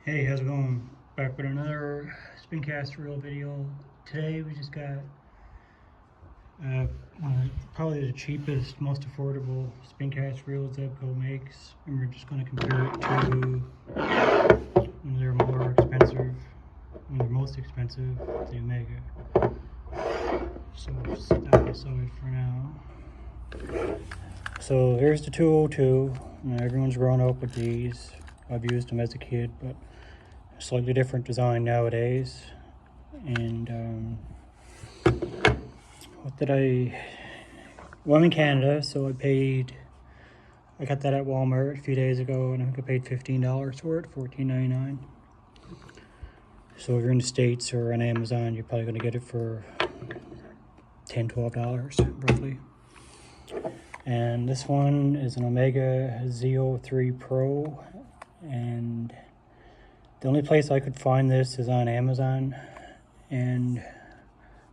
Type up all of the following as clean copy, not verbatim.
Hey, how's it going? Back with another spin cast reel video. Today we just got uh, probably the cheapest, most affordable spin cast reel Zebco makes, and we're just going to compare it to when they're more expensive, when they're most expensive, the Omega. So we'll set that aside for now. So here's the 202. Everyone's grown up with these. I've used them as a kid, but slightly different design nowadays. And what did well, I'm in Canada, so I got that at Walmart a few days ago, and I think I paid $15 for it, $14.99. So if you're in the States or on Amazon, you're probably going to get it for $10, $12 roughly. And this one is an Omega Z03 Pro, and the only place I could find this is on Amazon. And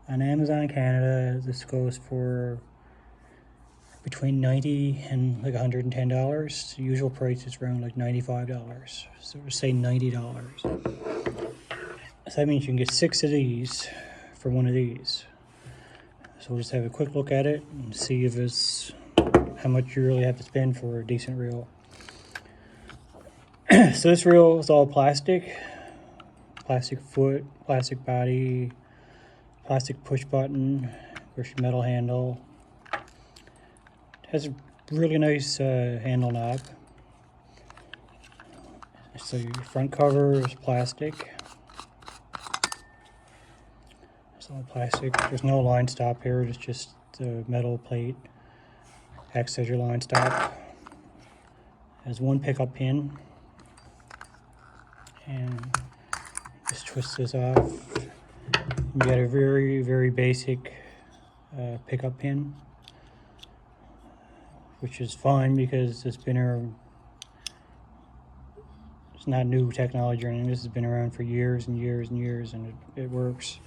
on Amazon Canada, this goes for between $90 and like $110. The usual price is around like $95. So say $90. So that means you can get 6 of these for one of these. So we'll just have a quick look at it and see if it's how much you really have to spend for a decent reel. So this reel is all plastic foot, plastic body, plastic push button, of course your metal handle. It has a really nice handle knob. So your front cover is plastic. It's all plastic. There's no line stop here. It's just the metal plate. Acts as your line stop. Has one pickup pin. And just twist this off. You got a very, very basic pickup pin, which is fine because the spinner, it's not new technology or anything. This has been around for years and years and years, and it works.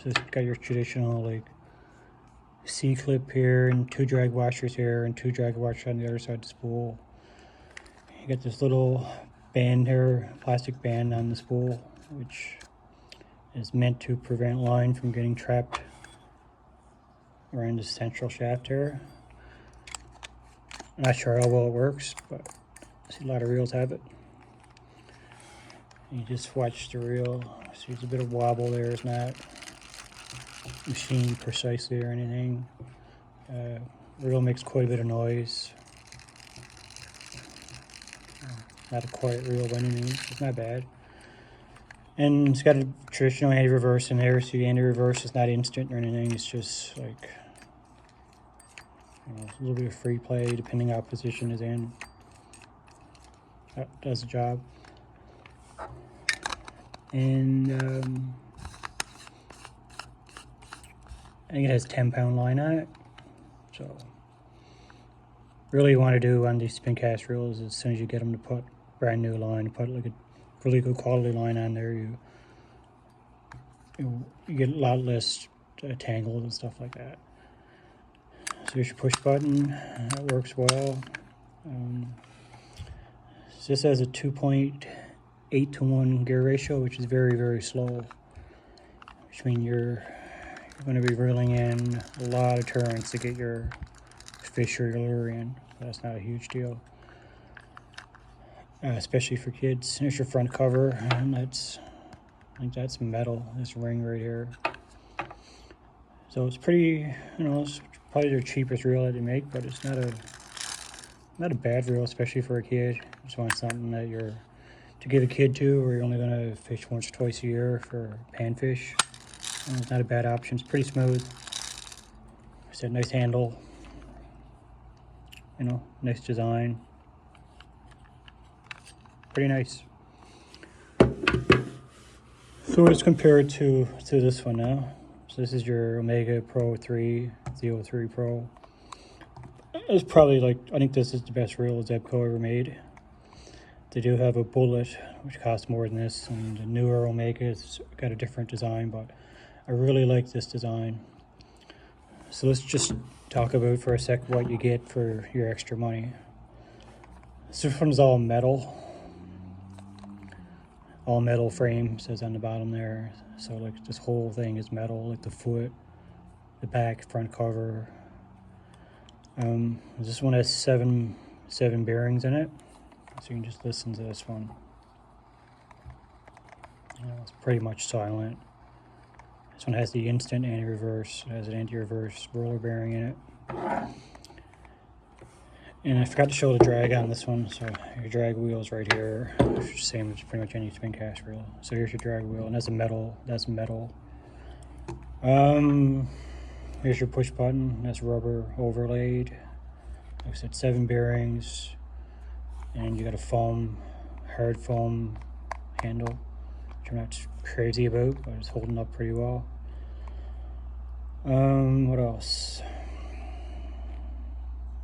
So it's got your traditional like C-clip here and 2 drag washers here and 2 drag washers on the other side of the spool. You got this little band here, plastic band on the spool, which is meant to prevent line from getting trapped around the central shaft here. I'm not sure how well it works, but I see a lot of reels have it. You just watch the reel. See, there's a bit of wobble there. It's not machined precisely or anything. Reel makes quite a bit of noise. Not a quiet reel by any means. It's not bad. And it's got a traditional anti-reverse in there, so the anti-reverse is not instant or anything. It's just like a little bit of free play depending how position is in. That does the job. And I think it has 10-pound line on it. So really you want to do on these spin cast reels is as soon as you get them to put brand new line, put like a really good quality line on there, you get a lot less tangled and stuff like that. So here's your push button. That works well. This has a 2.8 to 1 gear ratio, which is very, very slow, which means you're going to be reeling in a lot of turns to get your fish or your lure in. That's not a huge deal, especially for kids. Here's your front cover, and I think that's metal, this ring right here. So it's pretty, it's probably their cheapest reel that they make, but it's not a bad reel, especially for a kid. You just want something that to give a kid to, or you're only going to fish once or twice a year for panfish. It's not a bad option. It's pretty smooth. It's a nice handle. Nice design. Pretty nice. So let's compare it to this one now. So this is your Omega Pro 3, Z03 Pro. It's probably I think this is the best reel Zebco ever made. They do have a bullet, which costs more than this, and the newer Omega's got a different design, but I really like this design. So let's just talk about for a sec what you get for your extra money. This one's all metal. All metal frame, says on the bottom there. So like this whole thing is metal, like the foot, the back, front cover. This one has seven bearings in it. So you can just listen to this one. It's pretty much silent. This one has the instant anti-reverse. It has an anti-reverse roller bearing in it. And I forgot to show the drag on this one. So your drag wheel is right here. It's the same as pretty much any spin cast reel. So here's your drag wheel, and that's metal. Here's your push button. That's rubber overlaid. Like I said, 7 bearings, and you got a hard foam handle, which I'm not crazy about, but it's holding up pretty well. What else?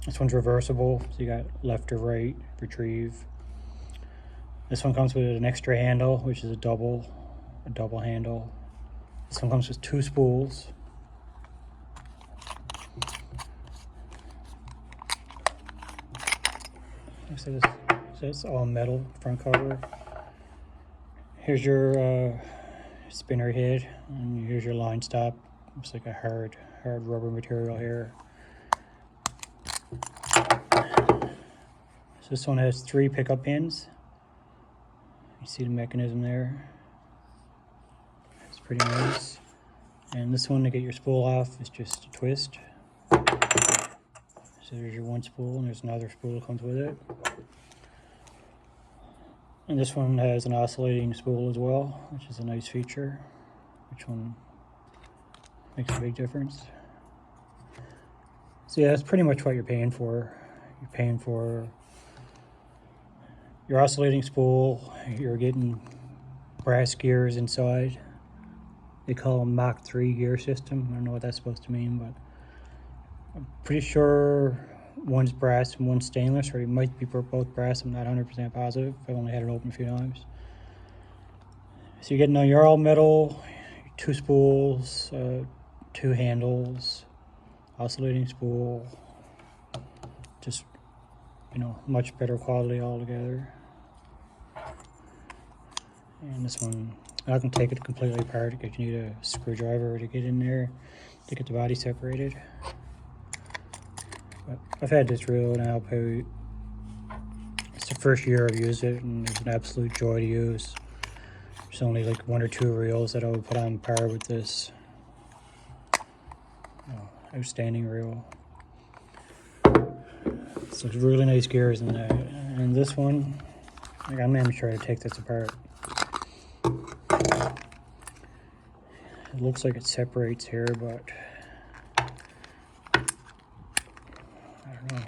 This one's reversible, so you got left or right, retrieve. This one comes with an extra handle, which is a double handle. This one comes with 2 spools. So it's all metal front cover. Here's your spinner head, and here's your line stop. It's like a hard rubber material here. So this one has 3 pickup pins. You see the mechanism there. It's pretty nice. And this one, to get your spool off, is just a twist. So there's your one spool, and there's another spool that comes with it. And this one has an oscillating spool as well, which is a nice feature. Which one makes a big difference. So yeah, that's pretty much what you're paying for. You're paying for your oscillating spool. You're getting brass gears inside. They call them Mach 3 gear system. I don't know what that's supposed to mean, but I'm pretty sure one's brass and one's stainless, or it might be both brass. I'm not 100% positive. I've only had it open a few times. So you're getting your all metal, 2 spools, 2 handles, oscillating spool, just, much better quality altogether. And this one, I can take it completely apart because you need a screwdriver to get in there to get the body separated. But I've had this reel now probably, it's the first year I've used it, and it's an absolute joy to use. There's only like 1 or 2 reels that I would put on par with this. Outstanding reel. So there's really nice gears in that. And this one, like, I'm not even sure how to take this apart. It looks like it separates here, but I don't know.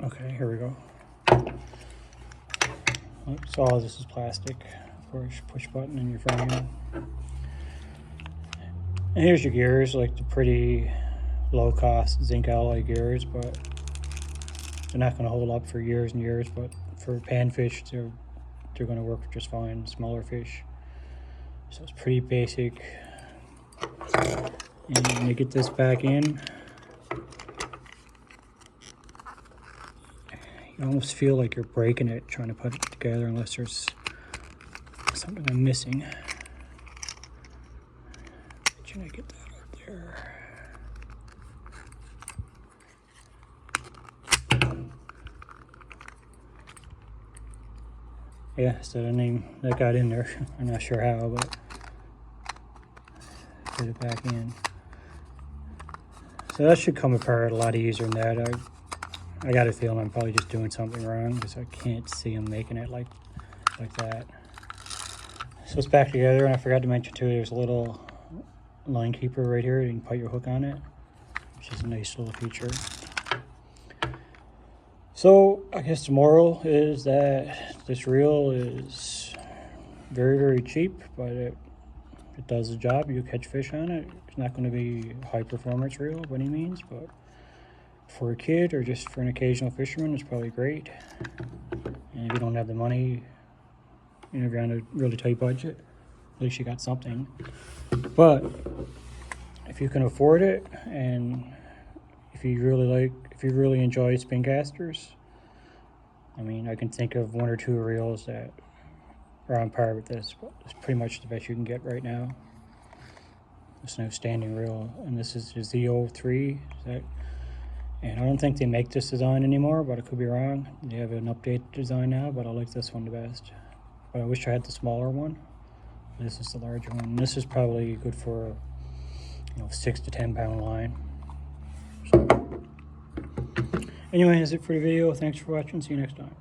Okay, here we go. So all this is plastic. Of course, push button in your frame. And here's your gears, like the pretty low-cost zinc alloy gears, but they're not going to hold up for years and years. But for panfish, they're going to work just fine. Smaller fish, so it's pretty basic. And you get this back in, you almost feel like you're breaking it trying to put it together, unless there's something I'm missing. Trying to get that up there. Yeah, so that got in there. I'm not sure how, but get it back in. So that should come apart a lot easier than that. I got a feeling I'm probably just doing something wrong because I can't see them making it like that. So it's back together, and I forgot to mention too, there's a little line keeper right here. You can put your hook on it, which is a nice little feature. So I guess the moral is that this reel is very, very cheap, but it does the job. You catch fish on it. It's not going to be a high performance reel by any means, but for a kid or just for an occasional fisherman, it's probably great. And if you don't have the money, if you're on a really tight budget, at least you got something. But if you can afford it, and if you really enjoy spin casters, I mean, I can think of one or two reels that are on par with this, but it's pretty much the best you can get right now. There's no standing reel, and this is the Z03. And I don't think they make this design anymore, but I could be wrong. They have an updated design now, but I like this one the best. But I wish I had the smaller one. This is the larger one. This is probably good for, 6 to 10 pound line. So, anyway, that's it for the video. Thanks for watching. See you next time.